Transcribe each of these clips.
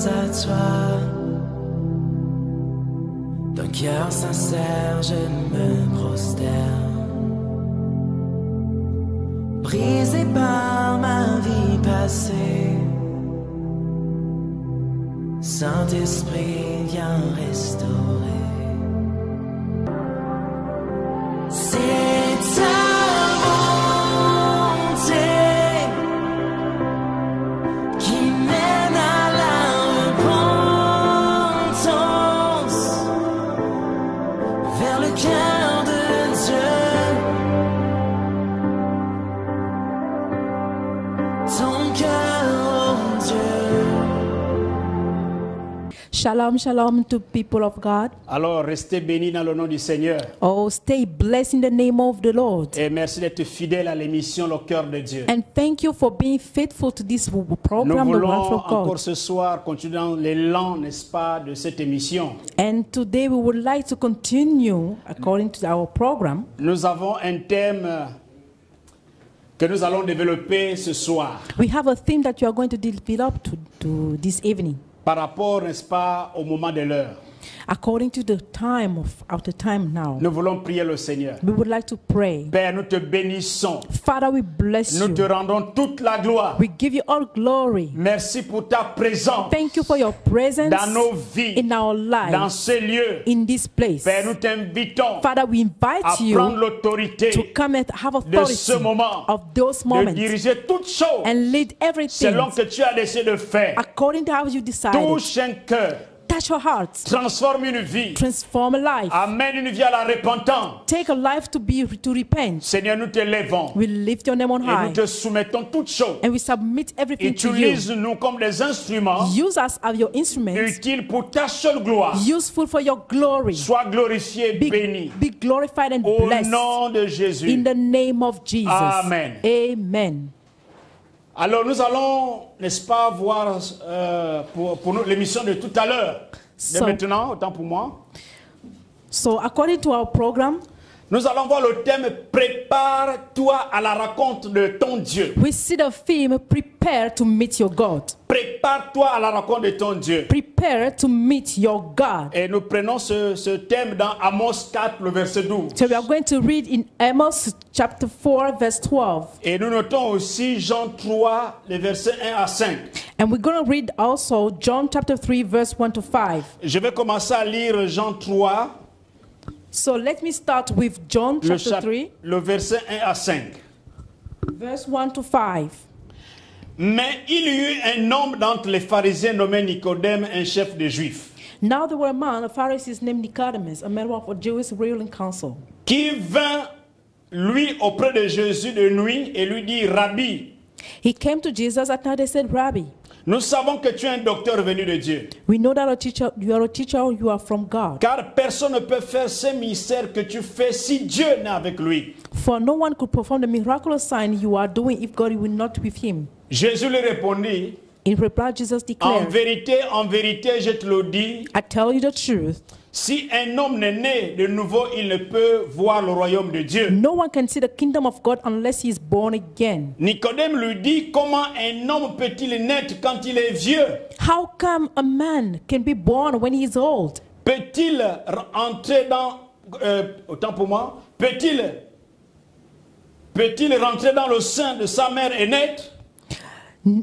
à toi. D'un cœur sincère, je me prosterne. Brisé par ma vie passée, Saint-Esprit, viens restaurer. C'est ta bonté qui mène à la repentance, vers le cœur de Dieu. Ton cœur, oh Dieu. Shalom, shalom to people of God. Alors, restez bénis dans le nom du Seigneur. Oh, stay blessed in the name of the Lord. Et merci d'être fidèle à l'émission Le Cœur de Dieu. And thank you for being faithful to this Nous program, The voulons Word of encore God. ce soir continuer dans l'élan, n'est-ce pas, de cette émission. And today we would like to continue according to our program. Nous avons un thème que nous allons développer ce soir We have a theme that you are going to develop to this evening, par rapport, n'est-ce pas, au moment de l'heure. according to the time of the time now. Nous voulons prier le Seigneur. We would like to pray. Père, nous te bénissons. Father, we bless Nous te you. rendons toute la gloire. We give you all glory. Merci pour ta présence Thank you for your presence dans nos vies, in our dans lives, ces lieux. in this place. Père, nous t'invitons Father, we à invite prendre you l'autorité to come and have de ce authority moment, of those de moments diriger toutes choses and lead everything selon que tu as décidé de faire. according to how you decided. Touche un cœur, Touch your heart, transforme une vie, transform a life, amène une vie à la repentance. take a life to repent. Seigneur, nous te lèvons We lift your name on et high nous te soumettons toutes choses. and we submit everything to you. Utilise-nous comme des instruments Use us as your instruments, utiles pour ta seule gloire. useful for your glory. Sois glorifié, béni. Be glorified and Au blessed nom de in Jésus. the name of Jesus. Amen. Amen. Alors nous allons, n'est-ce pas, voir pour nous l'émission de tout à l'heure. De So- maintenant, autant pour moi. So according to our program, Nous allons voir le thème « Prépare-toi à la rencontre de ton Dieu ». we see the theme, prepare to meet your God. Prépare-toi à la rencontre de ton Dieu. Prepare to meet your God. Et nous prenons ce thème dans Amos 4, le verset 12. So we are going to read in Amos chapter 4, verse 12. Et nous notons aussi Jean 3, les versets 1 à 5. And we're going to read also John chapter 3, verse 1 to 5. Je vais commencer à lire Jean 3, So let me start with John chapter 3, le verset 1 à 5. verse 1 to 5. Mais il y eut un homme d'entre les pharisiens nommé Nicodème, un chef des Juifs, Now there were a man, a Pharisee named Nicodemus, a member of a Jewish ruling council, qui vint, lui, auprès de Jésus de nuit et lui dit, « Rabbi, He came to Jesus at night and said, Rabbi, nous savons que tu es un docteur venu de Dieu, we know that you are a teacher, you are from God. car personne ne peut faire ces mystères que tu fais si Dieu n'est avec lui. » For no one could perform the miraculous sign you are doing if God will not with him. Jésus lui répondit, In reply, Jesus « declared, en vérité, je te le dis, I tell you the truth, si un homme n'est né de nouveau, il ne peut voir le royaume de Dieu. » no one can see the kingdom of God unless he is born again. Nicodème lui dit, comment un homme peut-il naître quand il est vieux? How come a man can be born when he is old? Peut-il entrer dans, autant pour moi, peut-il rentrer dans le sein de sa mère et naître?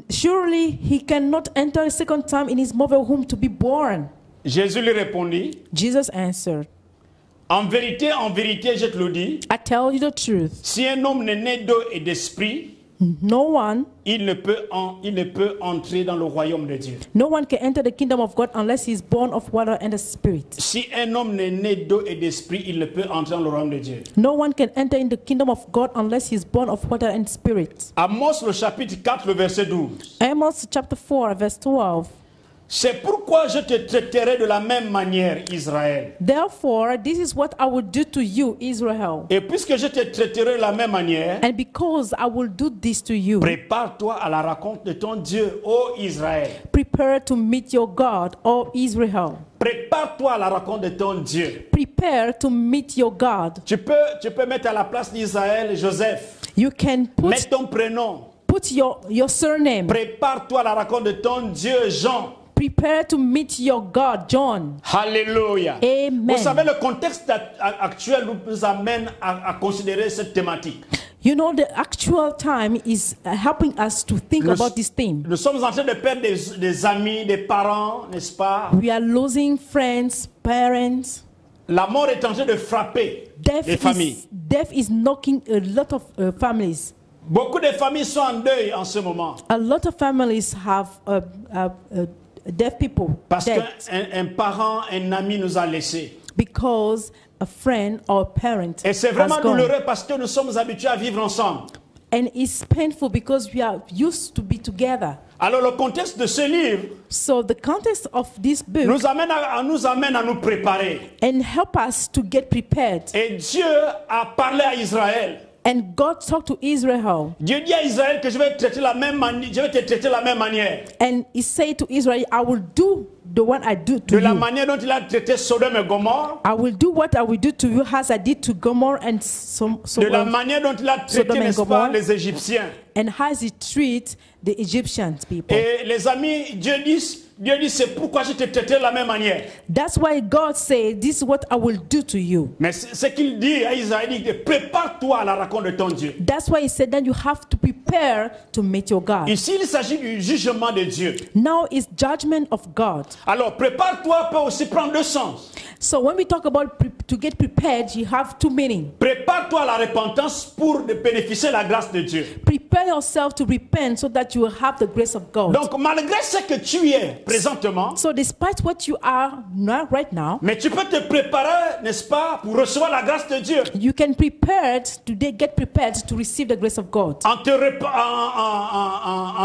Surely he cannot enter a second time in his mother's womb to be born. Jésus lui répondit, Jesus answered, en vérité, je te le dis, I tell you the truth, si un homme n'est né d'eau et d'esprit, no one il ne peut entrer dans le royaume de Dieu. can enter the kingdom of God unless he is born of water and the spirit. Si un homme n'est né d'eau et d'esprit, il ne peut entrer dans le royaume de Dieu. No one can enter in the kingdom of God unless he is born of water and spirit. Amos, le chapitre 4, le verset 12. Amos chapter 4, verse 12. C'est pourquoi je te traiterai de la même manière, Israël. Therefore, this is what I will do to you, Israel. Et puisque je te traiterai de la même manière, And because I will do this to you, prépare-toi à la rencontre de ton Dieu, ô Israël. prepare to meet your God, O Israel. Prépare-toi à la rencontre de ton Dieu. Prepare to meet your God. Tu peux mettre à la place d'Israël Joseph. You can Mets ton prénom. put your surname. Prépare-toi à la rencontre de ton Dieu, Jean. Prepare to meet your God, John. Alléluia. Amen. Vous savez, le contexte actuel nous amène à considérer cette thématique. You know, the actual time is helping us to think about this theme. Nous sommes en train de perdre des amis, des parents, n'est-ce pas? We are losing friends, parents. La mort est en train de frapper les familles. Death is knocking a lot of families. Beaucoup de familles sont en deuil en ce moment. A lot of families have deaf people. Parce dead. qu'un parent, un ami nous a laissés. Because a friend or parent Et c'est vraiment has gone. douloureux parce que nous sommes habitués à vivre ensemble. And it's painful because we are used to be together. Alors le contexte de ce livre So the context of this book nous amène à nous préparer. and help us to get prepared. Et Dieu a parlé à Israël. And God talked to Israel. Dieu dit à Israël que je vais te traiter de la même manière. And he said to Israel, I will do the one I do to De la you. manière dont il a traité Sodome et Gomorrhe. I will do what I will do to you as I did to Gomorrah and De la manière dont il a traité, Sodome et n'est-ce pas, Gomorrhe. les Égyptiens. and as he treat the Egyptian people. Et les amis, Dieu dit, c'est pourquoi je te traité de la même manière. That's why God said, this is what I will do to you. Mais ce qu'il dit à Israël, il dit, prépare-toi à la rencontre de ton Dieu. That's why he said that you have to prepare to meet your God. Ici, il s'agit du jugement de Dieu. Now is judgment of God. Alors, prépare-toi peut aussi prendre deux sens. So when we talk about to get prepared, you have two meanings. Prépare-toi à la repentance pour bénéficier de la grâce de Dieu. Prepare yourself to repent so that you will have the grace of God. Donc, malgré ce que tu es présentement, So despite what you are not right now, mais tu peux te préparer, n'est-ce pas, pour recevoir la grâce de Dieu. you can prepare today, get prepared to receive the grace of God. En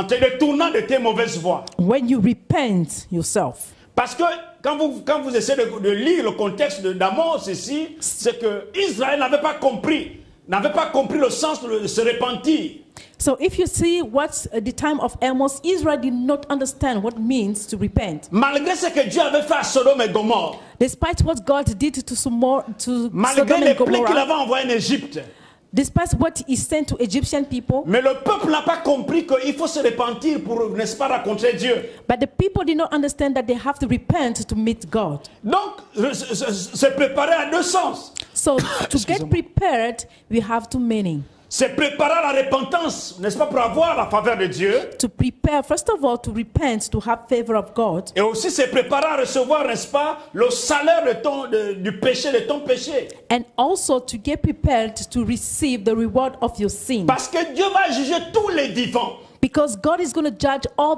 te détournant de tes mauvaises voies. When you repent yourself. Parce que quand vous essayez de lire le contexte d'Amos ici, c'est que Israël n'avait pas compris le sens de se repentir. So if you see what's at the time of Amos, Israel did not understand what it means to repent. Malgré ce que Dieu avait fait à Sodome et Gomorre, Despite what God did to Sodom malgré les and plaies qu'il Gomorrah, avait envoyées en Égypte, despite what he sent to Egyptian people, mais le peuple n'a pas compris qu'il faut se repentir pour, n'est-ce pas, rencontrer Dieu. but the people did not understand that they have to repent to meet God. Donc, se préparer à deux sens. So to get prepared, we have two meanings. Se préparer à la repentance, n'est-ce pas, pour avoir la faveur de Dieu. To prepare, first of all, to repent, to have favor of God. Et aussi se préparer à recevoir, n'est-ce pas, le salaire du péché, de ton péché. And also to get prepared to receive the reward of your sin. Parce que Dieu va juger tous les vivants. Because God is going to judge all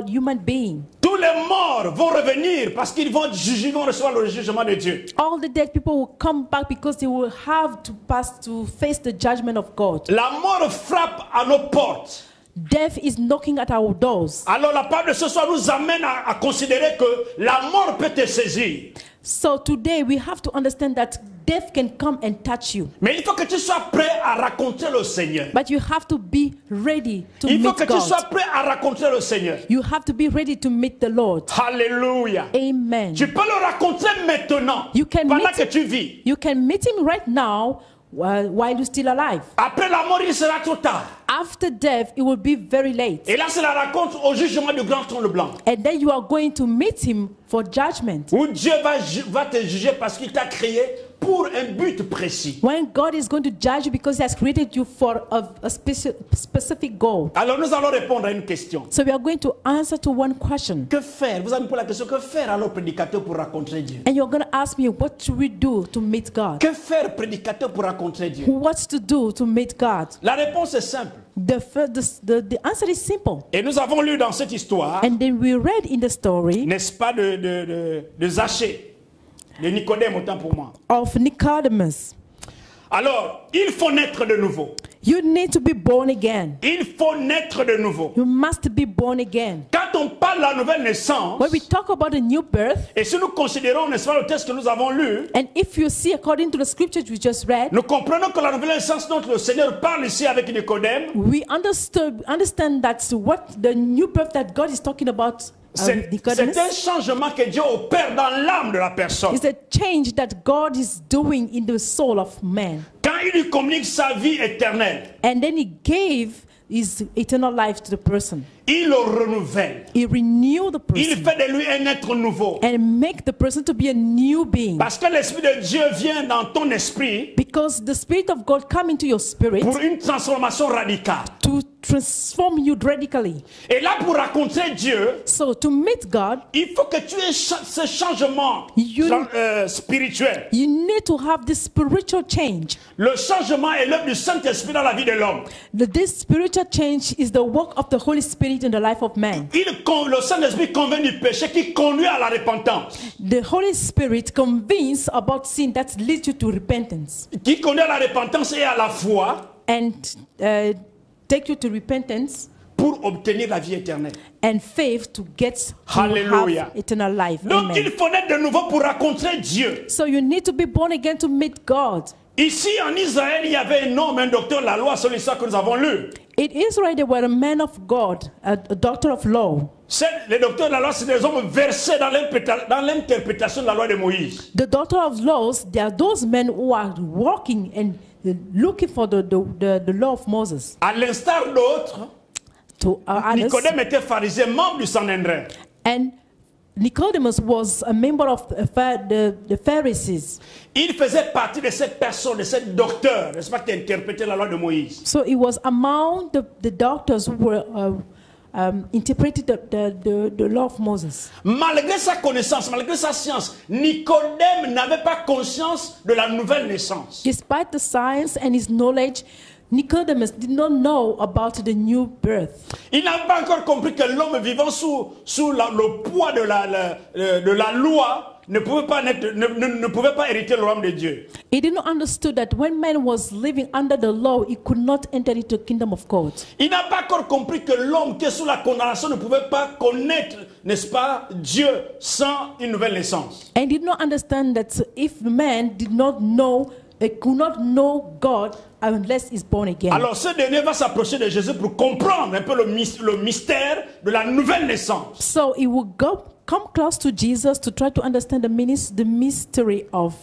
human beings. Tous les morts vont revenir parce qu'ils vont juger, ils vont recevoir le jugement de Dieu. All the dead people will come back because they will have to face the judgment of God. La mort frappe à nos portes. Death is knocking at our doors. Alors la parole de ce soir nous amène à considérer que la mort peut te saisir. So today we have to understand that death can come and touch you. Mais il faut que tu sois prêt à rencontrer le Seigneur. But you have to be ready to Il faut meet que tu sois God. prêt à rencontrer le Seigneur. You have to be ready to meet the Lord. Alléluia. Amen. Tu peux le rencontrer maintenant, You can pendant meet- que tu vis. You can meet him right now while you're still alive. Après la mort, il sera trop tard. After death, it will be very late. Et là, c'est la rencontre au jugement du grand trône blanc. And then you are going to meet him for judgment. Où Dieu va te juger parce qu'il t'a créé pour un but précis. When God is going to judge you because he has created you for a specific goal. Alors nous allons répondre à une question. So we are going to answer to one question. Que faire? Vous avez posé la question, que faire alors prédicateur pour rencontrer Dieu? And you're going to ask me, what should we do to meet God? Que faire prédicateur pour rencontrer Dieu? What to do to meet God? La réponse est simple. The answer is simple. Et nous avons lu dans cette histoire, And then we read in the story n'est-ce pas, de Zachée, de Nicodème autant pour moi. of Nicodemus. Alors, il faut naître de nouveau. You need to be born again. Il faut naître de nouveau. You must be born again. Quand on parle de la nouvelle naissance, When we talk about a new birth, et si nous considérons, n'est-ce pas, le texte que nous avons lu, and if you see according to the scriptures we just read, nous comprenons que la nouvelle naissance dont le Seigneur parle ici avec Nicodème, we understand that what the new birth that God is talking about with c'est Nicodemus un changement que Dieu opère dans l'âme de la personne. is a change that God is doing in the soul of man. Quand il lui communique sa vie éternelle, And then he gave his eternal life to the person. Il le renouvelle. He renew the Il person fait de lui un être nouveau. and make the person to be a new being. Parce que l'Esprit de Dieu vient dans ton esprit Because the Spirit of God come into your spirit pour une transformation radicale. to transform you radically. Et là, pour rencontrer Dieu, So to meet God, il faut que tu aies ce changement spirituel. you need to have this spiritual change. Le changement est l'œuvre du Saint-Esprit dans la vie de l'homme. This spiritual change is the work of the Holy Spirit in the life of man. Le Saint-Esprit convainc du péché qui conduit à la repentance. The Holy Spirit convinces about sin that leads you to repentance Qui conduit à la repentance et à la foi and take you to repentance pour obtenir la vie éternelle. and faith to get to Hallelujah. have eternal life. Donc il Amen. faut naître de nouveau pour rencontrer Dieu. So you need to be born again to meet God. Ici en Israël, il y avait un homme, un docteur de la loi, celui que nous avons lu. In Israel, they were a man of God, a doctor of law. Les docteurs de la loi, c'est des hommes versés dans l'interprétation de la loi de Moïse. The doctor of laws, they are those men who are walking and looking for the law of Moses. À l'instar d'autres, To others. Nicodème était pharisien, membre du Sanhédrin. And Nicodemus was a member of the Pharisees. Il faisait partie de cette personne, de cette docteur, n'est-ce pas, qui interprétait la loi de Moïse. So he was among the doctors who were interpreted the law of Moses. Malgré sa connaissance, malgré sa science, Nicodème n'avait pas conscience de la nouvelle naissance. Despite the science and his knowledge, Nicodemus did not know about the new birth. Il n'a pas encore compris que l'homme vivant sous le poids de la loi ne pouvait pas hériter le royaume de Dieu. He did not understand that when man was living under the law, he could not enter into the kingdom of God. Il n'a pas encore compris que l'homme qui est sous la condamnation ne pouvait pas connaître, n'est-ce pas, Dieu sans une nouvelle naissance. And did not understand that if man did not know, could not know God unless he's born again. Alors ce dernier va s'approcher de Jésus pour comprendre un peu le mystère de la nouvelle naissance. So he will come close to Jesus to try to understand the mystery of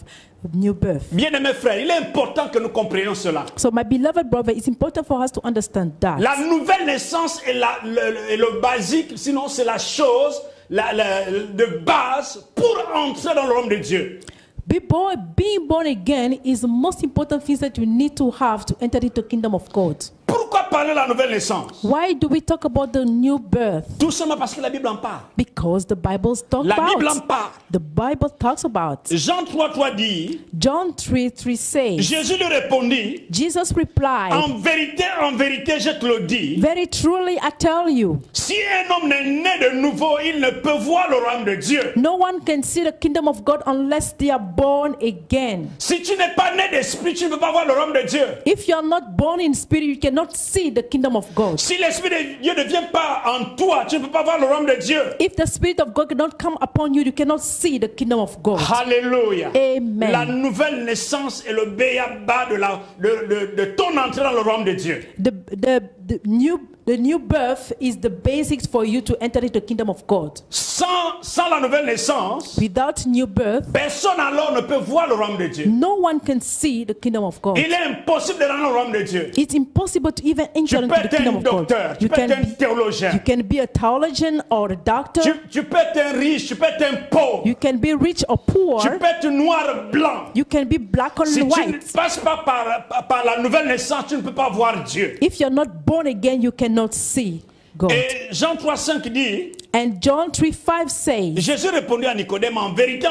new birth. Bien-aimés frères, il est important que nous comprenions cela. So my beloved brother, it's important for us to understand that. La nouvelle naissance est le basique, sinon c'est la chose de base pour entrer dans le royaume de Dieu. Being born again is the most important thing that you need to have to enter into the kingdom of God. Pourquoi parler de la nouvelle naissance? Why do we talk about the new birth? Tout simplement parce que la Bible en parle. Because the Bible talks La Bible en about. parle. The Bible talks about. Jean 3:3 dit, John 3:3 says, Jésus lui répondit, Jesus replied, en vérité, je te le dis, very truly I tell you, si un homme n'est né de nouveau, il ne peut voir le royaume de Dieu. no one can see the kingdom of God unless they are born again. Si tu n'es pas né d'esprit, tu ne peux pas voir le royaume de Dieu. If you are not born in spirit, you cannot see the kingdom of God. Si l'esprit de Dieu ne vient pas en toi, tu ne peux pas voir le royaume de Dieu. If the Spirit of God cannot come upon you, you cannot see the kingdom of God. Alléluia. Amen. La nouvelle naissance est le béaba de ton entrée dans le royaume de Dieu. The new birth is the basics for you to enter into the kingdom of God. Sans la nouvelle naissance, Without new birth, personne alors ne peut voir le royaume de Dieu. no one can see the kingdom of God. Il est impossible de rentrer dans le royaume de Dieu. It's impossible to even Tu enter peux into the être kingdom un of God. docteur, tu peux être un théologien, You can be a theologian or a doctor. tu peux être un riche, tu peux être un pauvre, You can be rich or poor. tu peux être noir, blanc. You can be black or Si tu ne white. passes pas par la nouvelle naissance, tu ne peux pas voir Dieu. If you're not born again, you cannot see God. Et Jean 3:5 dit, And John 3:5 says, Jésus répondit à Nicodème, en vérité,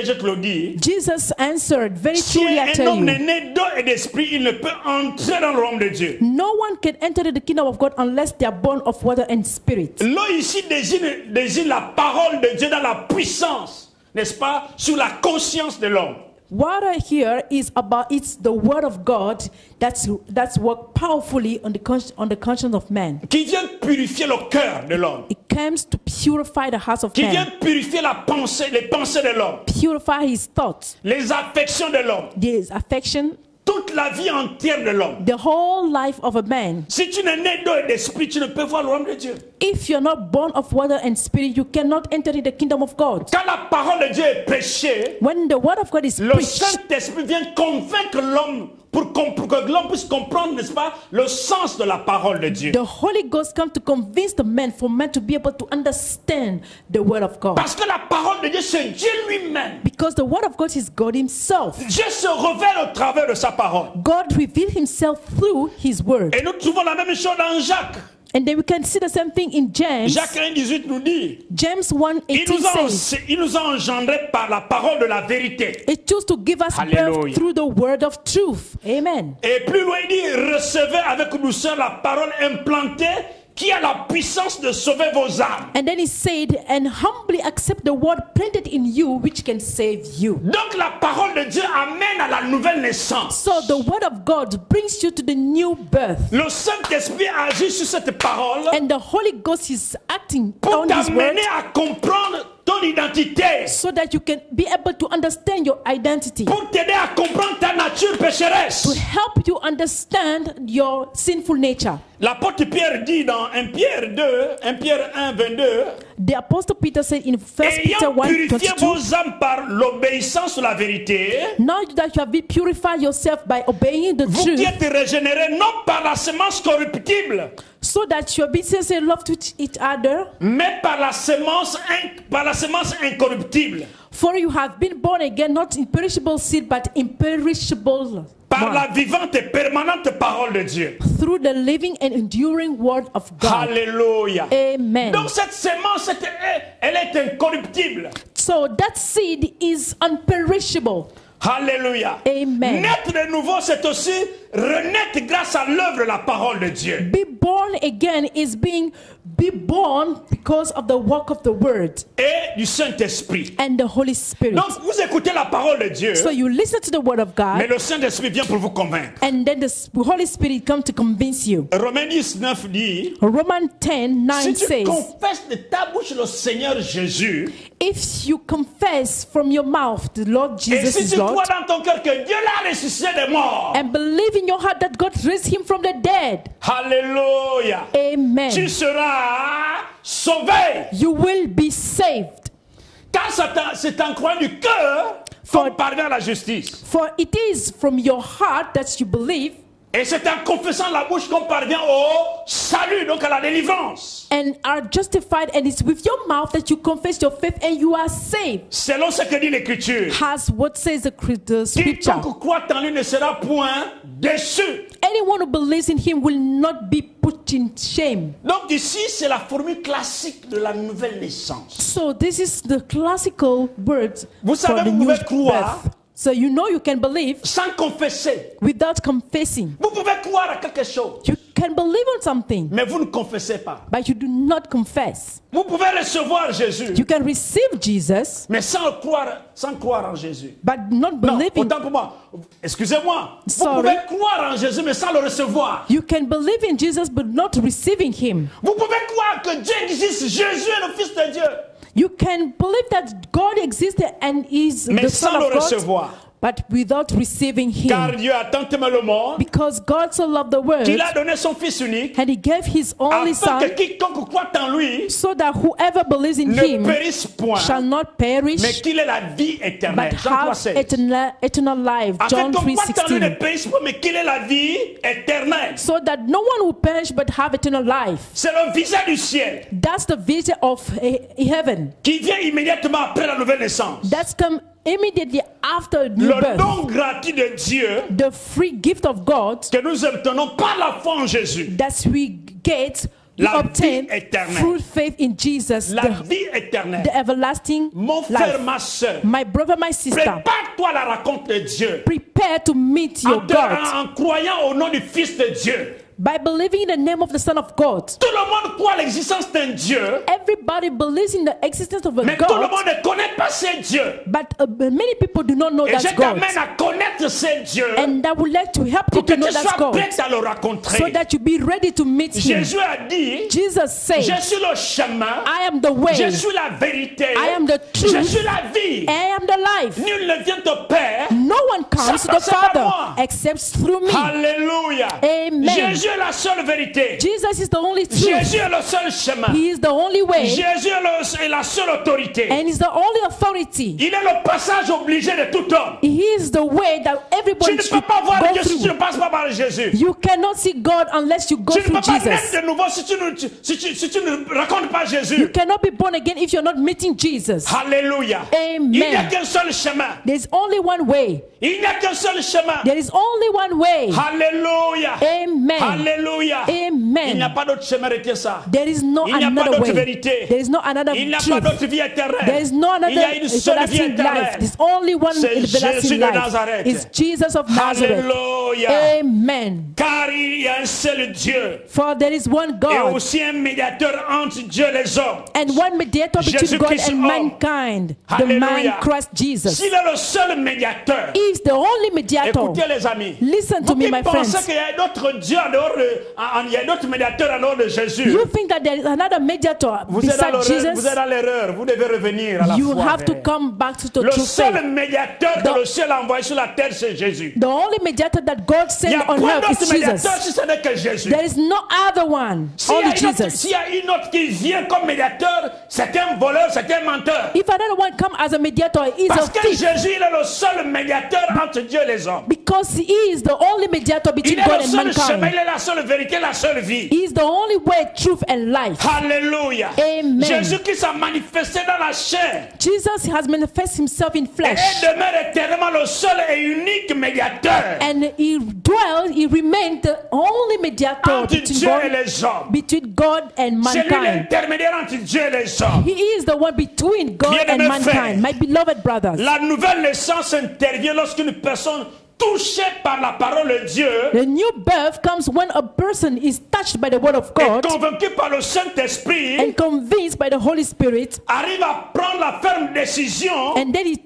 je te le dis, Jesus answered, very si truly I un tell homme you, n'est né d'eau et d'esprit, il ne peut entrer dans le royaume de Dieu. no one can enter the kingdom of God unless they are born of water and spirit. L'eau ici désigne la parole de Dieu dans la puissance, n'est-ce pas, sur la conscience de l'homme. Water here is it's the word of God that's worked powerfully on the conscience of man. Qui vient purifier le cœur de l'homme. It comes to purify the hearts of Qui vient man, purifier les pensées de l'homme. purify his thoughts, Les affections de l'homme. his affection, Toute la vie entière de l'homme. the whole life of a man. Si tu n'es né d'eau et d'esprit, tu ne peux voir le royaume de Dieu. If you're not born of water and spirit, you cannot enter in the kingdom of God. Quand la parole de Dieu est prêchée, When the word of God is le preached, Saint-Esprit vient convaincre l'homme pour que l'homme puisse comprendre, n'est-ce pas, le sens de la parole de Dieu. The Holy Ghost comes to convince the man, for man to be able to understand the word of God. Parce que la parole de Dieu, c'est Dieu lui-même. Because the word of God is God himself. Dieu se révèle au travers de sa parole. God revealed himself through his word. Et nous trouvons la même chose dans Jacques. And then we can see the same thing in James. Jacques 1,18 nous dit, James 1:18 says, il nous a engendrés par la parole de la vérité. it chose to give us Hallelujah. birth through the word of truth. Amen. Et plus loin, il dit, recevez avec douceur la parole implantée qui a la puissance de sauver vos âmes. And then he said, and humbly accept the word planted in you, which can save you. Donc la parole de Dieu amène à la nouvelle naissance. So the word of God brings you to the new birth. Le Saint-Esprit agit sur cette parole And the Holy Ghost is acting pour on his word t'amener à comprendre ton identité, so that you can be able to understand your identity, pour t'aider à comprendre ta nature to pécheresse. help you understand your sinful nature. L'apôtre Pierre dit dans 1 Pierre 1, 22, The Apostle Peter said in 1 Peter ayant 1, purifié 22, vos âmes par l'obéissance à la vérité, now that you have been purified yourself by obeying the vous qui truth, êtes régénérés non par la semence corruptible, so that you have been sincere love to each other, mais par la semence incorruptible, for you have been born again, not in perishable seed, but imperishable, par one, la vivante et permanente parole de Dieu. through the living and enduring word of God. Alléluia. Amen. Donc cette semence, elle est incorruptible. So that seed is unperishable. Alléluia. Amen. Naître de nouveau, c'est aussi renaître grâce à l'œuvre de la parole de Dieu. Be born again is be born because of the work of the word Et du Saint-Esprit. and the Holy Spirit. Donc vous écoutez la parole de Dieu, So you listen to the word of mais God, le Saint-Esprit vient pour vous convaincre. and then the Holy Spirit comes to convince you. Romains 19 dit, Romans 10:9 si tu says, confesses de ta bouche le Seigneur Jésus, if you confess from your mouth the Lord et Jesus si is tu Lord, crois dans ton cœur que Dieu l'a ressuscité des morts, and believe in your heart that God raised him from the dead, alléluia, tu amen, seras sauvé. you will be saved. Car c'est en croyant du cœur qu'on parvient à la justice. For it is from your heart that you believe, Et c'est en confessant la bouche qu'on parvient au salut, donc à la délivrance. and are justified, and it's with your mouth that you confess your faith and you are saved. Selon ce que dit l'Écriture. Has what says the scripture. Quiconque croit en lui ne sera point déçu. Anyone who believes in him will not be put in shame. Donc ici, c'est la formule classique de la nouvelle naissance. So this is the classical words Vous for savez, the vous new pouvez croire birth. So you know you can believe sans confesser. without confessing. Vous pouvez croire à quelque chose, You can believe on something, mais vous ne confessez pas. but you do not confess. Vous pouvez recevoir Jésus, You can receive Jesus, mais sans croire en Jésus. but not Non, believing. autant pour moi. Excusez-moi. Vous Sorry. pouvez croire en Jésus, mais sans le recevoir. You can believe in Jesus, but not receiving him. Vous pouvez croire que Dieu existe, Jésus est le Fils de Dieu, You can believe that God existed and is mais the sans Son le of God, recevoir. but without receiving Car him. Dieu a tant aimé le monde Because God so loved the world, qu'il a donné son Fils unique, and he gave his only afin son, que quiconque croit en lui so that whoever believes in ne him périsse point, shall not perish, mais qu'il ait la vie but éternelle. Jean have 3,16. eternal life. Afin John qu'on croit en lui ne 3:16. périsse pas, mais qu'il ait la vie éternelle. So that no one will perish but have eternal life. C'est le visa du ciel That's the vision of heaven. qui vient immédiatement après la nouvelle naissance. That's come immediately after new Le birth. don gratuit de Dieu The free gift of God que nous obtenons par la foi en Jésus. that we get, we La obtain vie éternelle. through faith in Jesus, La vie éternelle. the everlasting Mon frère, life. ma soeur, My brother, my sister, prépare-toi à la rencontre de Dieu prepare to meet your en, God en croyant au nom du Fils de Dieu. by believing in the name of the Son of God. Tout le monde croit à l'existence d'un Dieu, Everybody believes in the existence of a mais tout le God, monde ne connaît pas ce Dieu. but many people do not know Et that's je God. t'amène à connaître ce Dieu And I would like to help you pour que to know tu that's sois God, prêt à le rencontrer. so that you be ready to meet Him. Jésus a dit, Jesus said, je suis le chemin, I am the way, je suis la vérité, I am the je truth, suis la vie. I am the life. Nul ne vient au Père No one comes to the passe par Father moi. except through me. Alléluia. Amen. Jésus est la seule vérité. Jesus is the only truth. Jésus est le seul chemin. He is the only way Jésus est la seule autorité. and is the only authority. Il est le passage obligé de tout homme. He is the way that Tu everybody ne should peux pas voir go Dieu si tu ne through. passes pas par Jésus. You cannot see God unless you go Tu ne through peux pas naître Jesus. de nouveau si tu ne racontes pas You Jésus. cannot be born again if you're not meeting Jesus. Alléluia. Amen. Il n'y a qu'un seul chemin. There's only one way. Il n'y a qu'un seul chemin. There is only one way. Alléluia. Amen. Alléluia. Il n'y a Amen. pas d'autre chemin, retiens ça. There is no Il n'y a pas another d'autre way. vérité. There is no another Il n'y a pas truth. d'autre vie There éternelle. is no Il y a another une seule vie everlasting life. éternelle. There's only one C'est Jésus everlasting de life. Nazareth. It's Jesus of Nazareth. Alléluia. Amen. Car il y a un seul Dieu. For there is one Et God aussi un médiateur entre Dieu et les hommes. and one mediator between God Jésus-Christ and homme. mankind, the Alléluia. man Christ Jesus. S'il est le seul médiateur, He is the only mediator. écoutez les amis, Listen to vous me, qui my pensez friends. qu'il y a d'autres dieux en dehors il y a d'autres médiateurs en dehors de Jésus, You think that there is another mediator vous êtes besides vous Jesus? êtes dans l'erreur, vous devez revenir à la You foi. have to vrai. come back to the Le true seul faith. médiateur que le ciel a envoyé sur la terre, c'est Jésus. The only mediator that God Il n'y sent a on pas earth d'autre is médiateur Jesus. si ce n'est que Jésus. There is no other one, S'il y, only a une autre, Jesus. s'il y a une autre qui vient comme médiateur, c'est un voleur, c'est un menteur. If another one come as a mediator, he is a Parce que thief. Jésus, il est le seul médiateur entre Dieu et les hommes. Because he is the only mediator Il between est God le and seul chemin, mankind. il est la seule vérité, la seule vie. He is the only way, truth, and life. Alléluia. Amen. Jésus-Christ a manifesté dans la chair. Jesus has manifested himself in Et flesh. il demeure éternellement le seul et unique médiateur And he remained the only mediator entre between Dieu et God, les hommes. between God and C'est lui mankind. l'intermédiaire entre Dieu et les hommes. He is the one between God and Bien-aimés frères, mankind. My beloved brothers. La nouvelle naissance intervient lorsqu'une personne touchée par la parole de Dieu The new birth comes when a person is touched by the word of est God convaincue par le Saint-Esprit, and convinced by the Holy Spirit, arrive à prendre la ferme décision and then he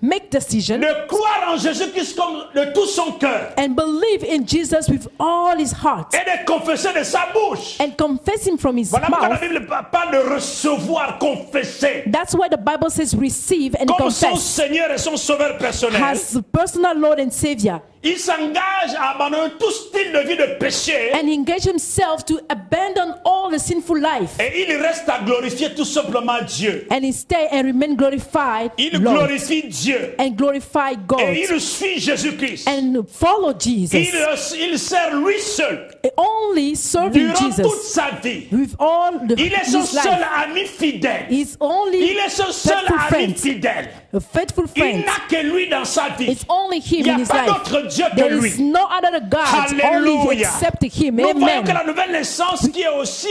make decision de croire en Jésus-Christ comme de tout son cœur and believe in Jesus with all his heart et de confesser de sa bouche. and confess him from his Voilà pourquoi la mouth. Bible ne parle pas de recevoir, confesser That's why the Bible says receive and comme son confess Seigneur et son Sauveur personnel. as personal Lord and Savior, Il s'engage à abandonner tout style de vie de péché and engage himself to abandon all the sinful life et il reste à glorifier tout simplement Dieu. and he stay and remain glorified Il Lord glorifie Dieu and glorify God et il suit Jésus-Christ. and follow Jesus. Il sert lui seul Only serving durant toute Jesus sa vie. with all the, Il est son his seul life. ami fidèle. He's only Il est son seul faithful ami friend, fidèle. a faithful Il friend. n'a que lui dans sa vie. It's only him Il n'y in a his pas life. d'autre Dieu que There lui. is no other God, only Alléluia. except him. Nous voyons que Amen. la nouvelle naissance qui est aussi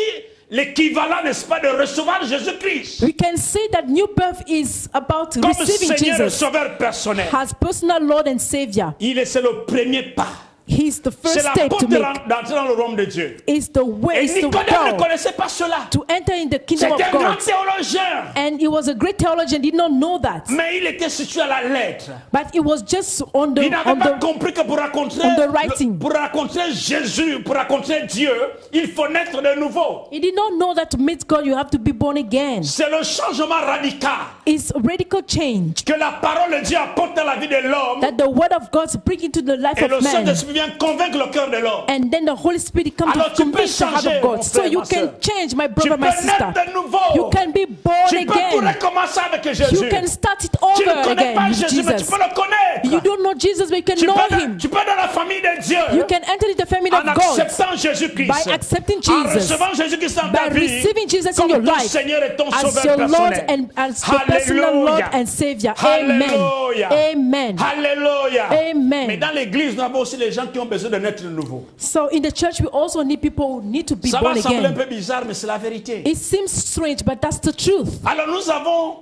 l'équivalent, n'est-ce pas, de recevoir Jésus-Christ We can see that new birth is about comme receiving Seigneur et Jesus Sauveur personnel. as personal Lord and Savior. C'est le premier pas. He's the C'est first la step porte to make. d'entrer dans le royaume de Dieu. It's the way Et is to Nicodème ne go connaissait pas cela. to enter in the C'est kingdom of un grand God. théologien. And he was a great theologian, did not know that. Mais il était situé à la lettre. But it was just on Il n'avait pas the compris que pour rencontrer, on the writing. pour rencontrer Jésus, pour rencontrer Dieu, il faut naître de nouveau. he did not know that to meet God you have to be born again. C'est le changement radical It's a radical change que la parole de Dieu apporte dans la vie de l'homme. that the word of God brings into the life Et le of man. Saint-Esprit vient convaincre le cœur de l'homme. And then the Holy Spirit comes Alors to tu peux convince the heart changer, of God. mon So frère, you ma can sœur. change, my Tu brother, peux my sister. naître de nouveau. You can be born Tu peux tout again. recommencer avec You Jésus. can start it Tu ne over connais again pas with Jésus, mais tu Jesus. peux le connaître. You don't know Jesus, but you can Tu know peux, him. tu peux dans la famille de Dieu You can enter into the family en of God acceptant Jésus-Christ. by accepting En Jesus, recevant Jésus-Christ dans ta by vie receiving Jesus in comme your ton life Seigneur et ton as Sauveur your Lord personnel. and as your personal Lord and Savior. Alléluia. Amen. Amen. Alléluia. Amen. Mais dans l'église, nous avons aussi les gens qui ont besoin de naître de nouveau. So in the church, we also need people who need to be Ça va born sembler un again. peu bizarre, mais c'est la vérité. It seems strange, but that's the truth. Alors nous avons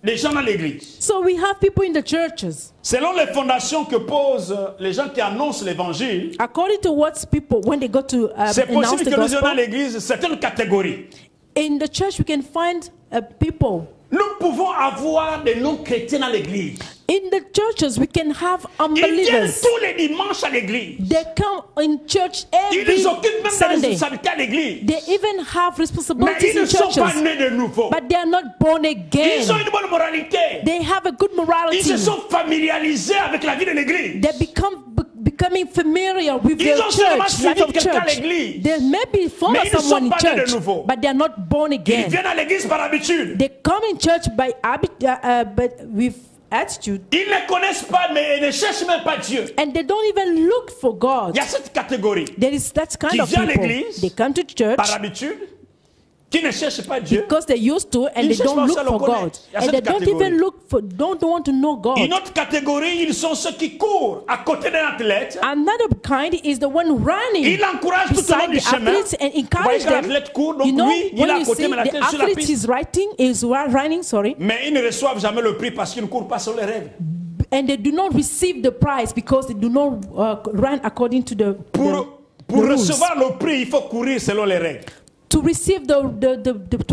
des gens dans l'église. So we have people in the churches. Selon les fondations que posent les gens qui annoncent l'évangile, According to what people, when they go to c'est announce possible the que nous ayons dans gospel, l'église certaines catégories. in the church we can find people. Nous pouvons avoir des non-chrétiens dans l'église. In the churches, we can have Ils viennent unbelievers. tous les dimanches à l'église. They come in church every Ils occupent même la Sunday. responsabilité à l'église. They even have Mais responsibilities ils ne in sont pas churches, nés de nouveau. but they are not born Ils ont again. une bonne moralité. They have a good Ils morality. se sont familiarisés avec la vie de l'église. They becoming familiar with Ils their ont seulement church, suivi life of quelqu'un à church. l'église. They maybe follow Mais ils ne sont someone in pas nés de church, nouveau. but they are not born Ils again. viennent à l'église par habitude. They come in church by habit, but with attitude, Ils ne connaissent pas, mais ils ne cherchent même pas Dieu. and they don't even look for God. Il y a cette catégorie There is that kind Qui of vient à people. l'église They come to church par habitude, qui ne cherchent pas Dieu. because they used to, and Ils they cherchent don't pas look à le for God, connaître. Il y a and cette they don't catégorie. even don't want to know God. Une autre catégorie, ils sont ceux qui courent à côté d'un athlète. Another kind is the one running Il encourage tout au long beside du the chemin. athletes and Vous voyez encourage que them. l'athlète court, donc You know, lui, il est when à you côté, see mais la the tête sur la athlete piste. is running, sorry, Mais ils ne reçoivent jamais le prix parce qu'ils ne courent pas sur les règles. and they do not receive the prize because they do not run according to the Pour rules. recevoir le prix, il faut courir selon les règles. To receive to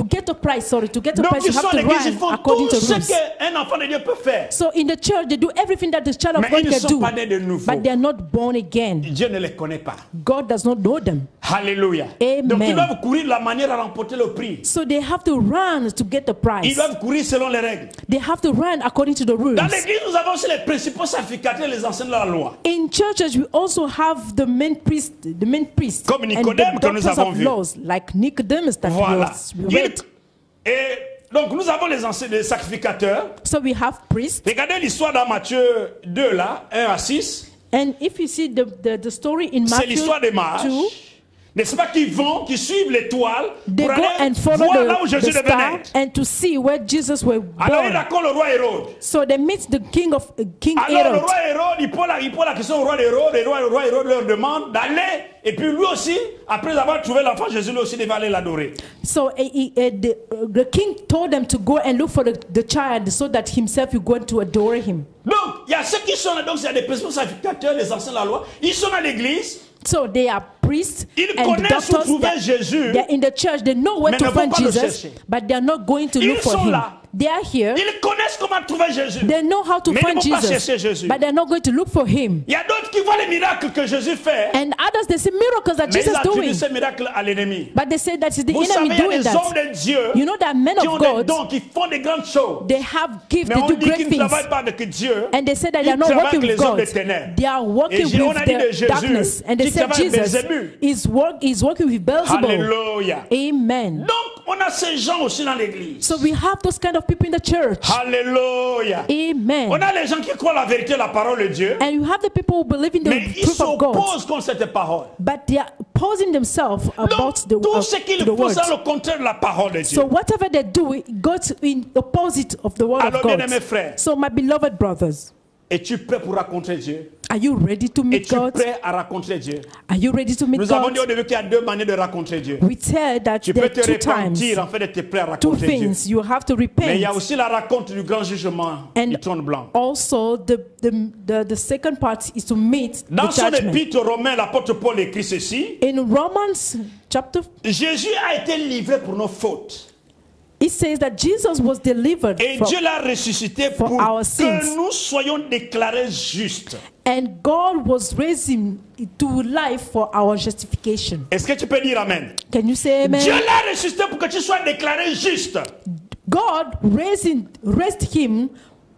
get the prize, to get the Donc prize, you ils sont have à to l'église, ils run font according tout to ce rules. qu'un enfant de Dieu peut faire. So in the church, they do everything that the child of Mais God ils ne can sont do, pas nés de nouveau. but they are not born again. Dieu ne les connaît pas. God does not know them. Alléluia. Amen. Donc ils doivent courir de la manière à remporter le prix. So they have to run to get the Ils prize. doivent courir selon les règles. They have to run according to the rules. Dans l'église, nous avons aussi les principaux sacrificateurs et les enseignants de la loi. In churches, we also have the main priest, Comme and Nicodème the que nous doctors avons of vu. laws, like Nicodemus that Voilà. we read. Et donc nous avons les sacrificateurs. So we have priests, Regardez l'histoire dans Matthieu 2 là, 1 à 6. and if you see the story in C'est Matthew l'histoire des mages. 2, N'est-ce pas qu'ils vont, qui suivent l'étoile they pour go aller and follow voir là où the Jésus devait star naître. and to see where Jesus was Alors il born. raconte le roi Hérode. So they meet the king Alors le Herod. roi Hérode, il pose la question au roi Hérode, et le roi Hérode leur demande d'aller, et puis lui aussi, après avoir trouvé l'enfant Jésus, lui aussi devait aller l'adorer. So the king told them to go and look for the child so that himself is going to adore him. Donc il y a ceux qui sont là, donc il y a des principaux sacrificateurs, les anciens de la loi, ils sont à l'église. So they are priests Ils and connaissent où doctors. trouver Jésus, They're in the church. They know where mais to ne vont find pas le Jesus, chercher. but they are not going to Ils look for sont him. là. They are here. Ils connaissent comment trouver Jésus. They know how to Mais find ils ne vont pas Jesus, chercher Jésus. but they're not going to look for him. Il y a d'autres qui voient les miracles que Jésus fait, And others, they see miracles that mais Jesus ils attribuent doing, ces miracles à l'ennemi. but they say that it's the Vous savez, enemy il y a doing des hommes that. de Dieu You know that men qui of ont des God, dons, qui font des grandes choses. they have gifts, Mais they on do dit great qu'ils ne things, travaillent pas avec Dieu. and they say that they are Ils not travaillent working avec with les hommes God. des ténèbres. They are working Et on with a dit de the Jésus darkness, and they qui say travaille avec Jesus Belzébul. is working with Beelzebub. Alléluia. Amen. Donc, on a ces gens aussi dans l'église. So we have those kind of people in the church. Alléluia. Amen. On a les gens qui croient la vérité, la parole de Dieu, And you have the people who believe in mais the ils truth of God, s'opposent contre cette parole. but they are opposing themselves about Donc, tout ce to qu'ils the font, word. c'est le contraire de la parole de Dieu. So whatever they do, it goes in opposite of the word Alors, of God. bien-aimés frères, So my beloved brothers, es-tu prêt pour rencontrer Dieu? are you ready to meet Es-tu God? prêt à rencontrer Dieu? Are you ready to meet Nous avons God? dit au début qu'il y a deux manières de rencontrer Dieu. We said that Tu there peux are te two times, repentir en fait d'être prêt à two rencontrer Dieu. things. You have to Mais il y a repent. aussi la rencontre du grand jugement And du trône blanc. also the second part is to meet the Dans son judgment. épître aux Romains, l'apôtre Paul écrit ceci. In Romans chapter, Jésus a été livré pour nos fautes. it says that Jesus was delivered Et from, Dieu l'a ressuscité for pour our que sins. nous soyons déclarés justes. and God was raised him to life for our justification. Est-ce que tu peux dire Amen? Can you say amen? Dieu l'a ressuscité pour que tu sois déclaré juste. God raised him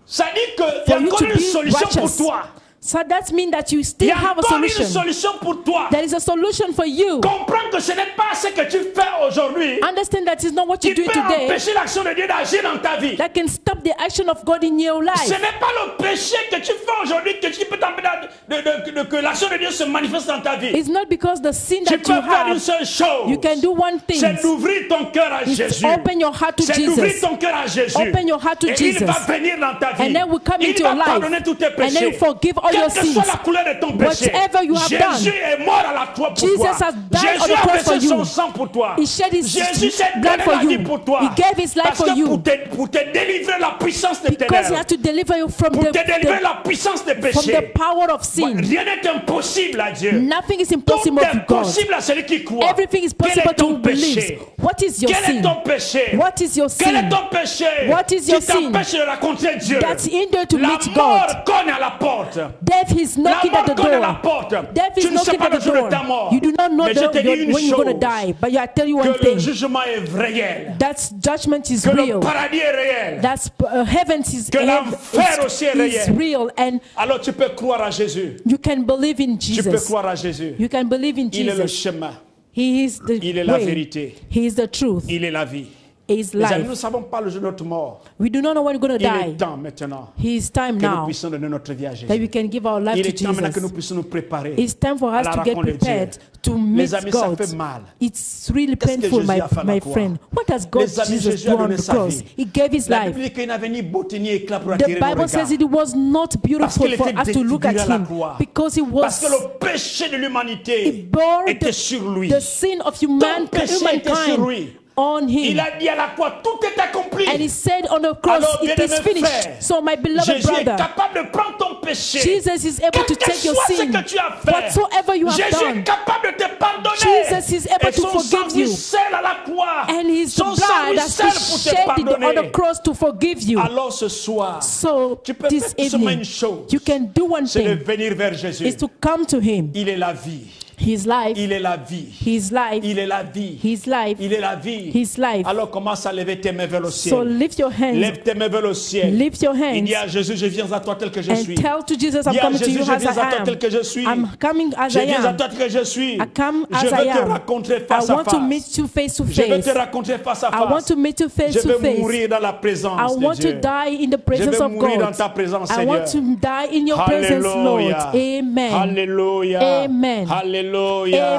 Ça dit qu'il y a for you encore to une be solution pour righteous. toi. So that means that you Il y still a have a encore une solution. solution pour toi. There is a solution for you. Comprends que ce n'est pas ce que tu fais aujourd'hui Understand that it's not what qui you do peut today empêcher l'action de Dieu d'agir dans ta vie. that can stop the action of God in your Ce life. n'est pas le péché que tu fais aujourd'hui qui peut t'empêcher que l'action de Dieu se manifeste dans ta vie. It's not because the sin Tu that peux you faire une have, seule chose. you can do one thing. C'est d'ouvrir ton cœur à It's Jésus. open your heart to C'est d'ouvrir Jesus. ton cœur à Jésus. Open your heart to Et Jesus. il va venir dans ta vie. And then we come Il into va your life. pardonner tous tes And then péchés. we forgive all all your Quelle que soit sins. la couleur de ton péché, Whatever you have done, Jésus est mort à la croix pour Jesus toi. has died Jésus on the a cross for versé you. son sang pour toi. He shed his Jésus s'est blood donné for la vie you. pour toi. He gave his life Parce for que you. pour te délivrer la puissance des Because he ténèbres, had to deliver you from pour te délivrer the, la puissance des from the péchés. power of sin. Rien n'est impossible à Dieu. Nothing is Tout impossible est to God. possible à celui qui croit. Everything is Quel possible est ton to believe. péché? What is your Quel est sin? ton péché? What is your Quel est sin? ton péché? What is your qui sin? t'empêche de rencontrer Dieu? That's hinder to La meet mort God. cogne à la porte. Death is La knocking mort at the cogne à la door. porte. Death Tu is ne sais knocking pas at le the jour de door. ta mort. You do not know Mais je te dis une when you're going to chose, die. But I tell you one que le thing. jugement est réel. That judgment is Que le real. paradis est réel. That's heaven is, Que l'enfer aussi est réel. real. And Alors tu peux croire à Jésus. you can believe in Tu peux Jesus. croire à Jésus. You can believe in Il est le Jesus. chemin. He is the Il est la way. vérité. He is the truth. Il est la vie. He is Les amis, life. nous ne savons pas le jour de notre mort. We do not know when we're going to Il est die. temps maintenant He is time que nous now puissions donner notre vie à that Jésus. we can give our life Il to est temps maintenant que nous Jesus. puissions nous préparer It's time for à us la to get rencontre de prepared Dieu. to meet Les amis, ça God. fait mal. It's really Qu'est-ce que painful, Jésus a fait à la my croix? friend. What has God, Les amis, Jesus Jésus a done on donné the sa cross? vie. He gave his La life. Bible dit qu'il n'avait ni beauté ni éclat pour The attirer nos Bible regards. says it was not beautiful qu'il for était us to look at défiguré à la him croix. because he Parce que was le péché de he l'humanité bore était sur lui. the sin of Ton péché était sur humankind lui. on Il him. a dit à la croix, tout est accompli. And he said on the cross, Alors, it bien-aimé is finished. frère, So my beloved Jésus est brother, capable de prendre ton péché. Jesus is able to Quel que take your soit ce sin, que tu as fait, whatsoever you have Jésus done. est capable de te pardonner. Jesus is able Et to son forgive sang you. ruisselle à la croix. And his Son sang blood has ruisselle been pour te shed on the pardonner. cross to forgive you. Alors ce soir, So tu peux this faire seulement evening, une chose. you can do one C'est de thing, venir vers Jésus. is to come to him. Il est la vie. His life, Il est la vie. his life, Il est la vie. his life, Il est la vie. his life. Alors commence à lever tes mains vers le So ciel. lift your hands, Lève tes mains vers le ciel. lift your Il dit hands à Jésus, je viens à toi tel que je and suis. tell to Jesus, I'm Dis à coming to Jésus, you je as viens à toi I tel que je suis. am. I'm coming as Je I viens à am. toi tel que je suis. I come Je as veux I te am. rencontrer I face à want to face. meet you face to Je veux face. te rencontrer face à I want face. to meet you face Je to veux face. mourir dans la I présence de want to Dieu. die in the Je presence veux of mourir dans God. ta présence, I want to Seigneur. die in your presence, Lord. Alléluia. Amen. Alléluia. Amen. Alléluia.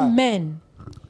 Amen.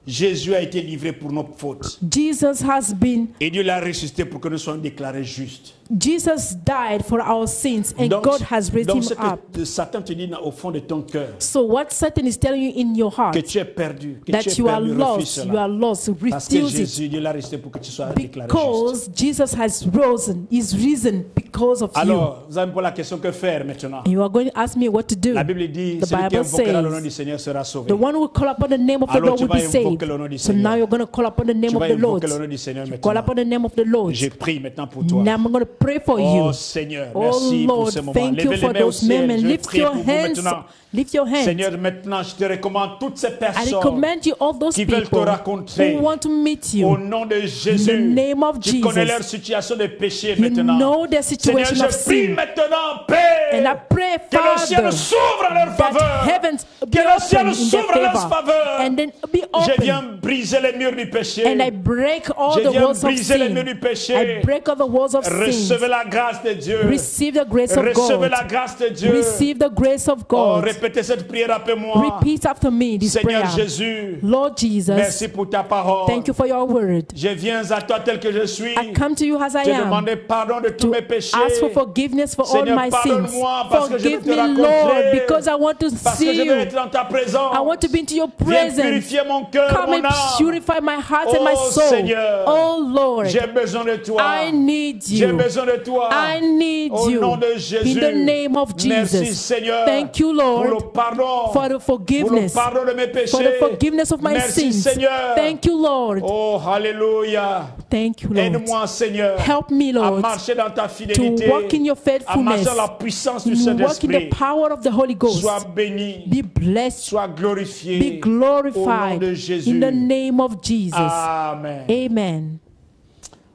Jésus a été livré pour nos fautes. Jesus has been, Et Dieu l'a ressuscité pour que nous soyons déclarés justes. Jesus died for our sins and God has raised him ce up. que Satan te dit au fond de ton cœur, So what Satan is telling you in your heart, que tu es perdu, que that tu es you are perdu, refuse lost, cela. you are lost, Parce que refuse it. Jésus, Dieu l'a ressuscité pour que tu sois déclaré juste. Because Jesus has risen, is risen because of you. Alors, vous avez pas la question que faire maintenant. You are going to ask me what to do. La Bible dit, The celui qui Bible invoquera le nom says, du Seigneur sera sauvé. the one who will call upon the name of the Alors, Lord tu will be vas saved. invoquer le nom du So Seigneur. now you're going to call upon the name Tu of vas the Lord. invoquer le nom du Seigneur You call maintenant. upon the name of the Lord. Je prie maintenant pour toi. Now I'm going to pray for Oh you. Seigneur, Oh merci pour Lord, ce moment. thank you Levez for les mains au those ciel. moments. Je Lift prie your pour vous hands. maintenant. Lift your hands. Seigneur, maintenant, je te recommande toutes ces I personnes recommend you all those qui veulent te people rencontrer. who want to meet Au you. nom de Jésus, In the name of tu connais Jesus. leur situation de péché You maintenant. know their Seigneur, situation of je prie sin. maintenant, Père, And I pray, que le ciel Father, s'ouvre en leur that faveur. heavens be Que le ciel open in their s'ouvre en leur favor. faveur. And then be Je viens open. briser les murs du péché. And I break all Je the viens walls of briser les sin. murs du péché. I break all the walls of sin. Recevez la grâce de Dieu. Receive the grace of Recevez la God. grâce de Dieu. Receive the grace of Oh, God. répétez cette prière après moi. Repeat after me this Seigneur prayer. Jésus, Lord Jesus, merci pour ta parole. thank you for your word. Je viens à toi tel que je suis. I come to you as I Te am demander pardon de tous to mes péchés. ask for forgiveness for all Seigneur, my sins. pardonne-moi parce que je veux Forgive te me, rencontrer. Lord, because I want to Parce que see je veux you. être dans ta présence. I want to be into your Viens presence. purifier mon cœur, Come mon and âme. purify my heart and my Oh, soul. Seigneur. Oh Lord, J'ai besoin de toi. I need J'ai you. besoin de toi. I need Au you. nom de Jésus. In the name of Merci Jesus. Seigneur. Thank you, Pour le Lord, pardon. for the Pour le forgiveness. pardon de mes péchés. For the forgiveness of my Merci sins. Seigneur. Thank you, Lord. Oh, alléluia. Thank you, Lord. Aide-moi, Seigneur, Help me, à Lord, marcher dans ta fidélité, to walk in your à faithfulness, marcher dans la puissance du walk in Saint-Esprit. the power of the Holy Ghost. Sois béni, Be blessed, sois glorifié be au nom glorified de Jésus. in the name of Jesus. Amen. Amen.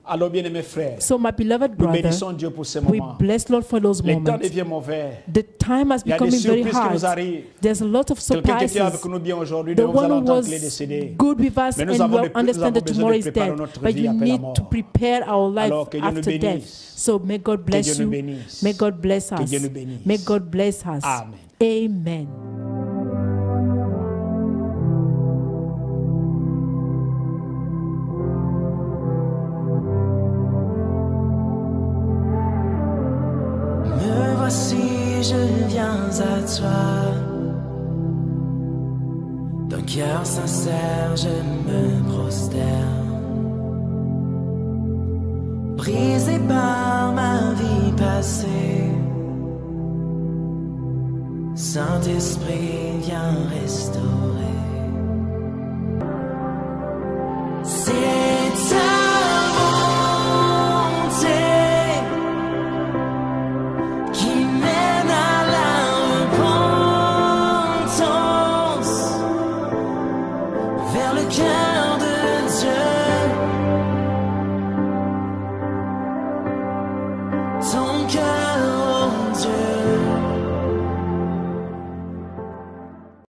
Alors, bien aimés frères, So, my beloved nous brother, bénissons Dieu pour ces we moments. bless Lord for those Les temps moments. deviennent mauvais. The time has Il y a des becoming very surprises qui nous hard. arrivent. There's a lot of Quelqu'un qui était avec surprises. nous bien aujourd'hui, The nous allons one who entendre was qu'il est décédé. good with us Mais and nous avons we de- understand nous that avons besoin tomorrow de is préparer dead. notre But vie you après la need mort. to prepare our life Alors, que Dieu nous after death. bénisse. So may God bless Dieu nous you. bénisse. May God bless Que us. Dieu nous bénisse. May God bless us. Amen. Amen. Me voici, je viens à toi. D'un cœur sincère, je me prosterne. Brisé par ma vie passée, Saint-Esprit, viens restaurer. C'est ta bonté qui mène à la repentance vers le cœur de Dieu.